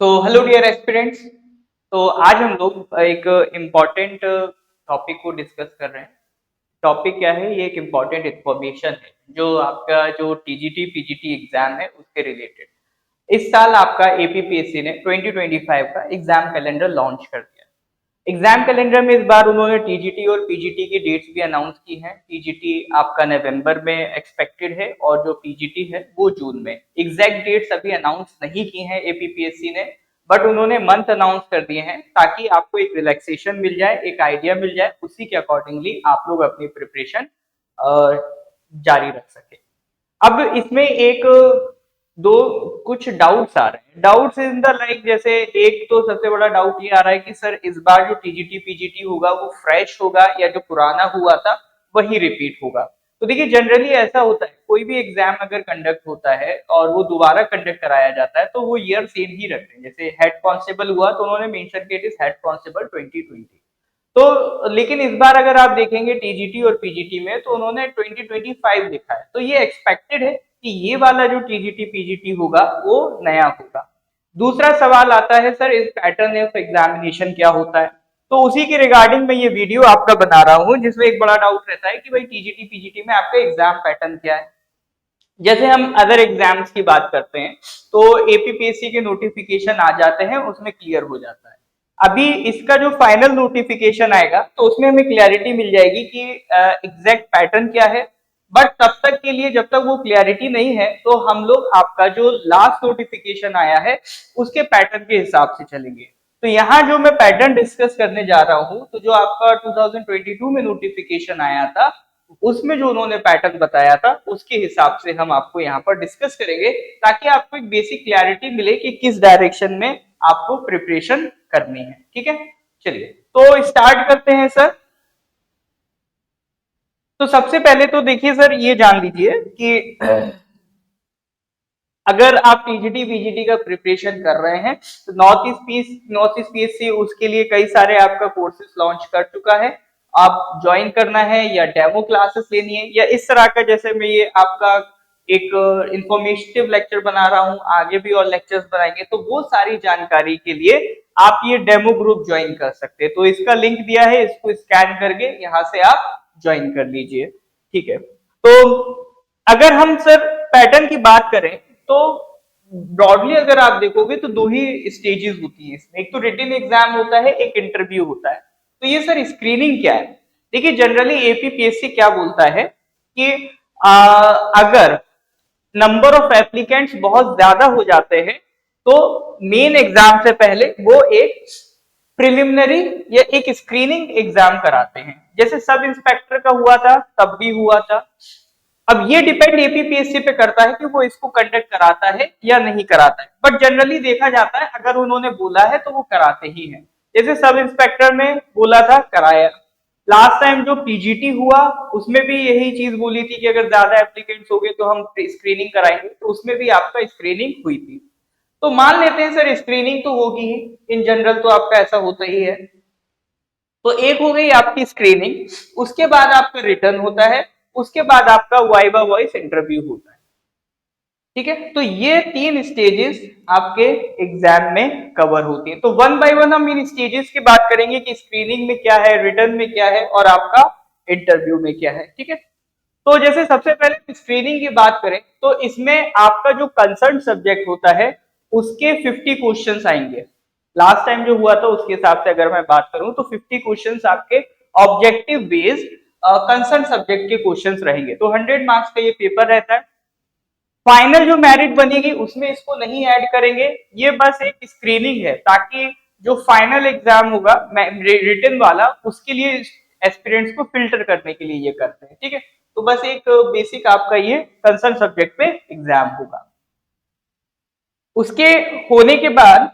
तो hello dear aspirants. तो आज हम लोग एक इम्पॉर्टेंट टॉपिक को डिस्कस कर रहे हैं। टॉपिक क्या है? ये एक इम्पॉर्टेंट इंफॉर्मेशन है जो आपका जो टीजीटी पीजीटी एग्जाम है उसके रिलेटेड। इस साल आपका एपीपीएससी ने 2025 का एग्जाम कैलेंडर लॉन्च कर दिया। एग्जाम कैलेंडर में इस बार उन्होंने टीजीटी और पीजीटी की डेट्स भी अनाउंस की हैं। टीजीटी आपका नवंबर में एक्सपेक्टेड है और जो पीजीटी है वो जून में। एग्जैक्ट डेट्स अभी अनाउंस नहीं की हैं एपीपीएससी ने, बट उन्होंने मंथ अनाउंस कर दिए हैं ताकि आपको एक रिलैक्सेशन मिल जाए, एक आइडिया मिल जाए, उसी के अकॉर्डिंगली आप लोग अपनी प्रिपरेशन जारी रख सके। अब इसमें एक दो कुछ डाउट्स आ रहे हैं। डाउट्स इन द लाइक, जैसे एक तो सबसे बड़ा डाउट ये आ रहा है कि सर इस बार जो टीजीटी पीजीटी होगा वो फ्रेश होगा या जो पुराना हुआ था वही रिपीट होगा। तो देखिए जनरली ऐसा होता है, कोई भी एग्जाम अगर कंडक्ट होता है और वो दोबारा कंडक्ट कराया जाता है तो वो ईयर सेम ही रखते हैं। जैसे हेड कांस्टेबल हुआ तो उन्होंने मेंशन किया इट इज हेड कांस्टेबल 2020। तो लेकिन इस बार अगर आप देखेंगे टीजीटी और पीजीटी में तो उन्होंने 2025 लिखा है, तो ये एक्सपेक्टेड है कि ये वाला जो टीजीटी पीजीटी होगा वो नया होगा। दूसरा सवाल आता है सर इस पैटर्न ऑफ एग्जामिनेशन क्या होता है? तो उसी के रिगार्डिंग मैं ये वीडियो आपका बना रहा हूँ, जिसमें एक बड़ा डाउट रहता है कि भाई टीजीटी पीजीटी में आपका एग्जाम पैटर्न क्या है। जैसे हम अदर एग्जाम्स की बात करते हैं तो एपीपीएससी के नोटिफिकेशन आ जाते हैं, उसमें क्लियर हो जाता है। अभी इसका जो फाइनल नोटिफिकेशन आएगा तो उसमें हमें क्लैरिटी मिल जाएगी कि एग्जैक्ट पैटर्न क्या है। बट तब तक के लिए, जब तक वो क्लैरिटी नहीं है, तो हम लोग आपका जो लास्ट नोटिफिकेशन आया है उसके पैटर्न के हिसाब से चलेंगे। तो यहाँ जो मैं पैटर्न डिस्कस करने जा रहा हूँ, तो जो आपका 2022 में नोटिफिकेशन आया था उसमें जो उन्होंने पैटर्न बताया था उसके हिसाब से हम आपको यहाँ पर डिस्कस करेंगे, ताकि आपको एक बेसिक क्लैरिटी मिले कि किस डायरेक्शन में आपको प्रिपरेशन करनी है। ठीक है, चलिए तो स्टार्ट करते हैं सर। तो सबसे पहले तो देखिए सर, ये जान लीजिए कि अगर आप टीजीटी पीजीटी का प्रिपरेशन कर रहे हैं तो नॉर्थ ईस्ट पीएससी उसके लिए कई सारे आपका कोर्सेज लॉन्च कर चुका है। आप ज्वाइन करना है या डेमो क्लासेस लेनी है या इस तरह का, जैसे मैं ये आपका एक इंफॉर्मेटिव लेक्चर बना रहा हूं, आगे भी और लेक्चर्स बनाएंगे, तो वो सारी जानकारी के लिए आप ये डेमो ग्रुप ज्वाइन कर सकते हैं। तो इसका लिंक दिया है, इसको स्कैन करके यहाँ से आप ज्वाइन कर लीजिए। ठीक है, तो अगर हम सर पैटर्न की बात करें तो ब्रॉडली अगर आप देखोगे तो दो ही स्टेजेस होती है इसमें। एक तो रिटन एग्जाम होता है, एक इंटरव्यू होता है। तो ये सर स्क्रीनिंग क्या है? देखिए जनरली एपीपीएससी क्या बोलता है कि अगर नंबर ऑफ एप्लीकेंट्स बहुत ज्यादा हो जाते हैं तो मेन एग्जाम से पहले वो एक प्रिलिमिनरी या एक स्क्रीनिंग एग्जाम कराते हैं। जैसे सब इंस्पेक्टर का हुआ था तब भी हुआ था। अब ये डिपेंड एपीपीएससी पे करता है कि वो इसको कंडक्ट कराता है या नहीं कराता है, बट जनरली देखा जाता है अगर उन्होंने बोला है तो वो कराते ही हैं। जैसे सब इंस्पेक्टर में बोला था, कराया। लास्ट टाइम जो पीजीटी हुआ उसमें भी यही चीज बोली थी कि अगर ज्यादा एप्लीकेंट्स हो गए तो हम स्क्रीनिंग कराएंगे, तो उसमें भी आपका स्क्रीनिंग हुई थी। तो मान लेते हैं सर स्क्रीनिंग तो होगी ही, इन जनरल तो आपका ऐसा होता ही है। तो एक हो गई आपकी स्क्रीनिंग, उसके बाद आपका रिटर्न होता है, उसके बाद आपका वाइवा वॉइस इंटरव्यू होता है। ठीक है, तो ये तीन स्टेजेस आपके एग्जाम में कवर होती है। तो वन बाय वन हम इन स्टेजेस की बात करेंगे कि स्क्रीनिंग में क्या है, रिटर्न में क्या है और आपका इंटरव्यू में क्या है। ठीक है, तो जैसे सबसे पहले स्क्रीनिंग की बात करें तो इसमें आपका जो कंसर्न सब्जेक्ट होता है उसके 50 क्वेश्चंस आएंगे। लास्ट टाइम जो हुआ था उसके हिसाब से अगर मैं बात करूं तो 50 क्वेश्चंस आपके ऑब्जेक्टिव बेस्ड कंसर्न सब्जेक्ट के क्वेश्चंस रहेंगे। तो 100 मार्क्स का ये पेपर रहता है। फाइनल जो मेरिट बनेगी उसमें इसको नहीं ऐड करेंगे, ये बस एक स्क्रीनिंग है ताकि जो फाइनल एग्जाम होगा रिटन वाला उसके लिए एस्पिरेंट्स को फिल्टर करने के लिए ये करते हैं। ठीक है, तो बस एक बेसिक आपका ये कंसर्न सब्जेक्ट पे एग्जाम होगा। उसके होने के बाद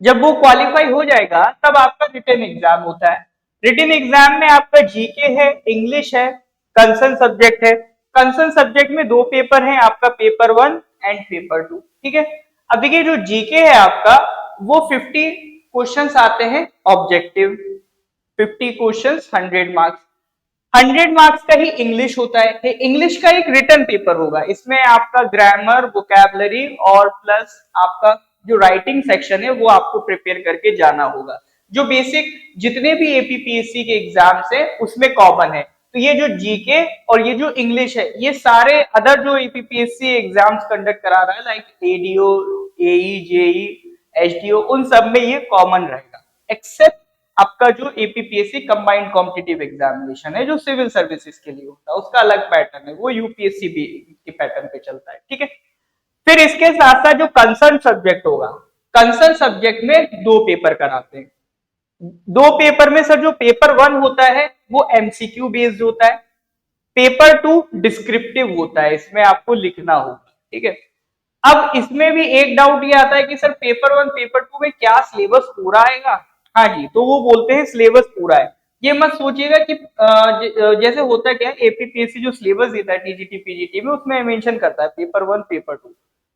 जब वो क्वालिफाई हो जाएगा तब आपका रिटन एग्जाम होता है। रिटन एग्जाम में आपका जीके है, इंग्लिश है, कंसर्न सब्जेक्ट है। कंसर्न सब्जेक्ट में दो पेपर हैं, आपका पेपर 1 एंड पेपर 2। ठीक है, अब देखिए जो जीके है आपका वो 50 क्वेश्चंस आते हैं ऑब्जेक्टिव, 50 क्वेश्चंस 100 मार्क्स। 100 मार्क्स का ही इंग्लिश होता है। इंग्लिश का एक रिटन पेपर होगा, इसमें आपका ग्रामर, वोकैबलरी और प्लस आपका जो राइटिंग सेक्शन है वो आपको प्रिपेयर करके जाना होगा। जो बेसिक जितने भी एपीपीएससी के एग्जाम्स है उसमें कॉमन है। तो ये जो जीके और ये जो इंग्लिश है, ये सारे अदर जो एपीपीएससी एग्जाम्स कंडक्ट करा रहा है लाइक एडीओ, एई, जेई, एचडीओ, उन सब में ये कॉमन रहेगा, एक्सेप्ट आपका जो एपीपीएससी कंबाइंड कॉम्पिटिटिव एग्जामिनेशन है जो सिविल सर्विसेज के लिए होता है, उसका अलग पैटर्न है, वो यूपीएससी भी के पैटर्न पे चलता है, ठीक है। फिर इसके साथ साथ जो कंसर्न सब्जेक्ट होगा, कंसर्न सब्जेक्ट में 2 पेपर कराते हैं। 2 पेपर में सर जो पेपर 1 होता है वो एमसीक्यू बेस्ड होता है, पेपर 2 डिस्क्रिप्टिव होता है, इसमें आपको लिखना होगा, ठीक है। अब इसमें भी एक डाउट ये आता है कि सर पेपर 1 पेपर 2 में क्या सिलेबस पूरा आएगा? हाँ जी, तो वो बोलते हैं सिलेबस पूरा है। ये मत सोचिएगा कि जैसे होता है क्या, एपीपीएससी जो सिलेबस देता है टीजीटी पीजीटी में, उसमें मेंशन करता है पेपर 1 पेपर 2,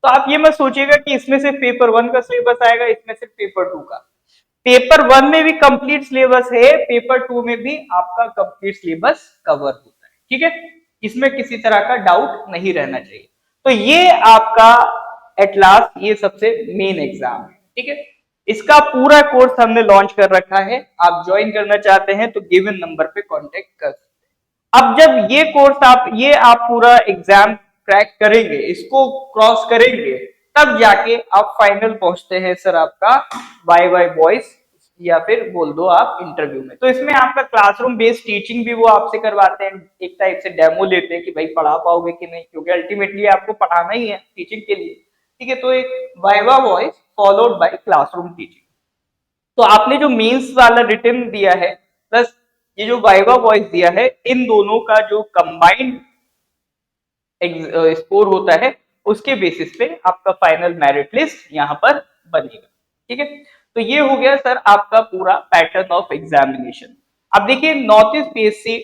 तो आप ये मत सोचिएगा कि इसमें से पेपर 1 का सिलेबस आएगा, इसमें से पेपर 2 का। पेपर 1 में भी कंप्लीट सिलेबस है, पेपर 2 में भी आपका कंप्लीट सिलेबस कवर होता है, ठीक है। इसमें किसी तरह का डाउट नहीं रहना चाहिए। तो ये आपका एट लास्ट ये सबसे मेन एग्जाम है, ठीक है। इसका पूरा कोर्स हमने लॉन्च कर रखा है, आप ज्वाइन करना चाहते हैं तो गिवन नंबर पे कांटेक्ट कर सकते हैं। अब जब ये आप पूरा एग्जाम क्रैक करेंगे, इसको क्रॉस करेंगे, तब जाके आप फाइनल पहुंचते हैं सर आपका वाई वाई वॉइस या फिर बोल दो आप इंटरव्यू में। तो इसमें आपका क्लासरूम बेस्ड टीचिंग भी वो आपसे करवाते हैं, एक टाइप से डेमो लेते हैं कि भाई पढ़ा पाओगे कि नहीं, क्योंकि अल्टीमेटली आपको पढ़ाना ही है टीचिंग के लिए, ठीक है। तो एक viva voice followed by classroom teaching. तो आपने जो मेंस वाला रिटन दिया है प्लस ये जो वाइवा वॉइस दिया है, इन दोनों का जो कंबाइंड स्कोर होता है उसके बेसिस पे आपका फाइनल मेरिट लिस्ट यहाँ पर बनेगा, ठीक है। तो ये हो गया सर आपका पूरा पैटर्न ऑफ एग्जामिनेशन। अब देखिए नॉर्थ ईस्ट पीएससी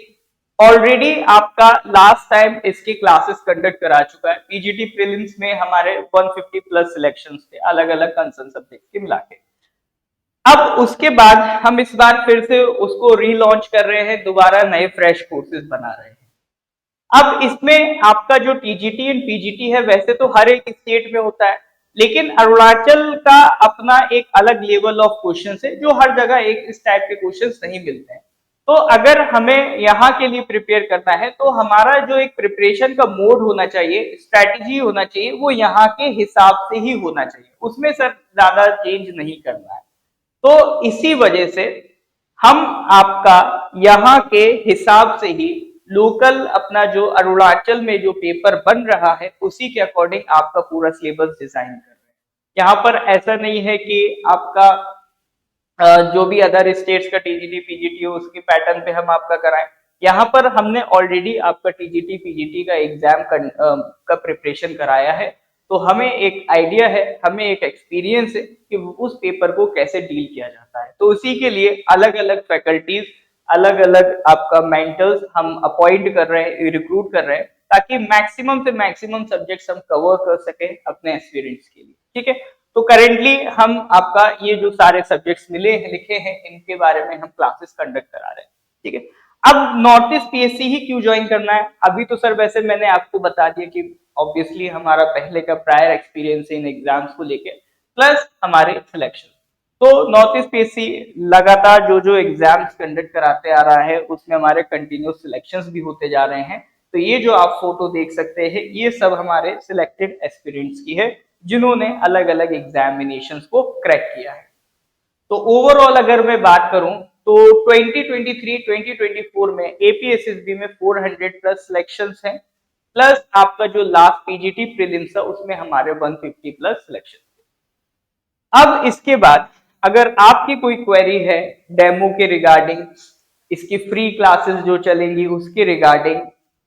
ऑलरेडी आपका लास्ट टाइम इसके क्लासेस कंडक्ट करा चुका है। पीजीटी प्रीलिम्स में हमारे 150 प्लस सिलेक्शंस थे अलग अलग कंसर्न सब्जेक्ट के मिला के। अब उसके बाद हम इस बार फिर से उसको रीलॉन्च कर रहे हैं, दोबारा नए फ्रेश कोर्सेज बना रहे हैं। अब इसमें आपका जो टीजीटी एंड पीजीटी है वैसे तो हर एक स्टेट में होता है, लेकिन अरुणाचल का अपना एक अलग लेवल ऑफ क्वेश्चन है जो हर जगह एक इस टाइप के क्वेश्चन नहीं मिलते हैं। तो अगर हमें यहाँ के लिए प्रिपेयर करना है तो हमारा जो एक प्रिपरेशन का मोड होना चाहिए, स्ट्रैटेजी होना चाहिए, वो यहाँ के हिसाब से ही होना चाहिए, उसमें सर ज्यादा चेंज नहीं करना है। तो इसी वजह से हम आपका यहाँ के हिसाब से ही लोकल अपना जो अरुणाचल में जो पेपर बन रहा है उसी के अकॉर्डिंग आपका पूरा सिलेबस डिजाइन कर रहे हैं। यहाँ पर ऐसा नहीं है कि आपका जो भी अदर स्टेट्स का टीजीटी पीजीटी हो उसके पैटर्न पे हम आपका कराएं। यहाँ पर हमने ऑलरेडी आपका टीजीटी पीजीटी का एग्जाम का प्रिपरेशन कराया है, तो हमें एक आइडिया है, हमें एक एक्सपीरियंस है कि उस पेपर को कैसे डील किया जाता है। तो उसी के लिए अलग अलग फैकल्टीज, अलग अलग आपका मेंटर्स हम अपॉइंट कर रहे हैं, रिक्रूट कर रहे हैं, ताकि मैक्सिमम से मैक्सिमम सब्जेक्ट्स हम कवर कर सके अपने एस्पिरेंट्स के लिए, ठीक है। तो करेंटली हम आपका ये जो सारे सब्जेक्ट्स मिले हैं लिखे हैं इनके बारे में हम क्लासेस कंडक्ट करा रहे हैं, ठीक है। अब नॉर्थ ईस्ट पीएससी ही क्यों ज्वाइन करना है? अभी तो सर वैसे मैंने आपको बता दिया कि ऑब्वियसली हमारा पहले का प्रायर एक्सपीरियंस है इन एग्जाम्स को लेके, प्लस हमारे सिलेक्शन। तो नॉर्थ ईस्ट पीएससी लगातार जो जो एग्जाम्स कंडक्ट कराते आ रहा है उसमें हमारे कंटिन्यूस सिलेक्शंस भी होते जा रहे हैं। तो ये जो आप फोटो देख सकते हैं ये सब हमारे सिलेक्टेड एस्पिरेंट्स की है जिन्होंने अलग अलग एग्जामिनेशंस को क्रैक किया है। तो ओवरऑल अगर मैं बात करूं तो 2023-2024 में एपीएसएसबी में 400 प्लस सिलेक्शंस हैं, प्लस आपका जो लास्ट पीजीटी प्रीलिम्स था उसमें हमारे 150 प्लस सिलेक्शन। अब इसके बाद अगर आपकी कोई क्वेरी है डेमो के रिगार्डिंग, इसकी फ्री क्लासेस जो चलेंगी उसके रिगार्डिंग,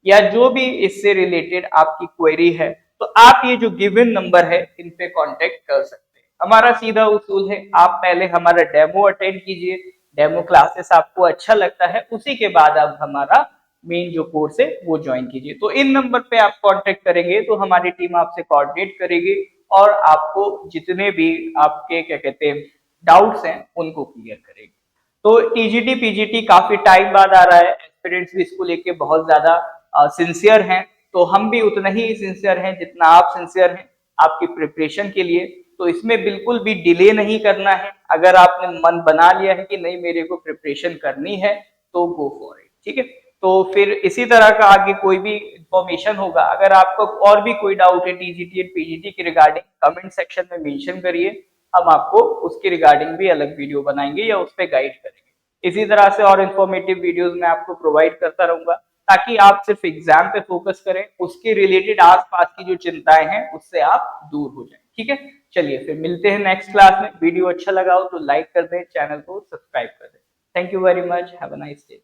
या जो भी इससे रिलेटेड आपकी क्वेरी है, तो आप ये जो गिवन नंबर है इन पे कांटेक्ट कर सकते हैं। हमारा सीधा उसूल है, आप पहले हमारा डेमो अटेंड कीजिए, डेमो क्लासेस आपको अच्छा लगता है उसी के बाद आप हमारा मेन जो कोर्स है वो ज्वाइन कीजिए। तो इन नंबर पे आप कांटेक्ट करेंगे तो हमारी टीम आपसे कोऑर्डिनेट करेगी और आपको जितने भी आपके क्या कहते हैं डाउट्स हैं उनको क्लियर करेगी। तो टीजीटी पीजीटी काफी टाइम बाद आ रहा है, एस्पिरेंट्स भी इसको लेके बहुत ज्यादा सिंसियर हैं, तो हम भी उतना ही सिंसियर हैं जितना आप सिंसियर हैं आपकी प्रिपरेशन के लिए। तो इसमें बिल्कुल भी डिले नहीं करना है। अगर आपने मन बना लिया है कि नहीं मेरे को प्रिपरेशन करनी है तो गो फॉर इट, ठीक है। तो फिर इसी तरह का आगे कोई भी इंफॉर्मेशन होगा, अगर आपको और भी कोई डाउट है टीजीटी एंड पीजीटी के रिगार्डिंग, कमेंट सेक्शन में मेंशन करिए, हम आपको उसके रिगार्डिंग भी अलग वीडियो बनाएंगे या उस पर गाइड करेंगे। इसी तरह से और इन्फॉर्मेटिव वीडियोस मैं आपको प्रोवाइड करता रहूंगा, ताकि आप सिर्फ एग्जाम पे फोकस करें, उसके रिलेटेड आसपास की जो चिंताएं हैं उससे आप दूर हो जाएं, ठीक है। चलिए फिर मिलते हैं नेक्स्ट क्लास में। वीडियो अच्छा लगा हो तो लाइक कर दें, चैनल को सब्सक्राइब कर दें। Thank you very much, have a nice day.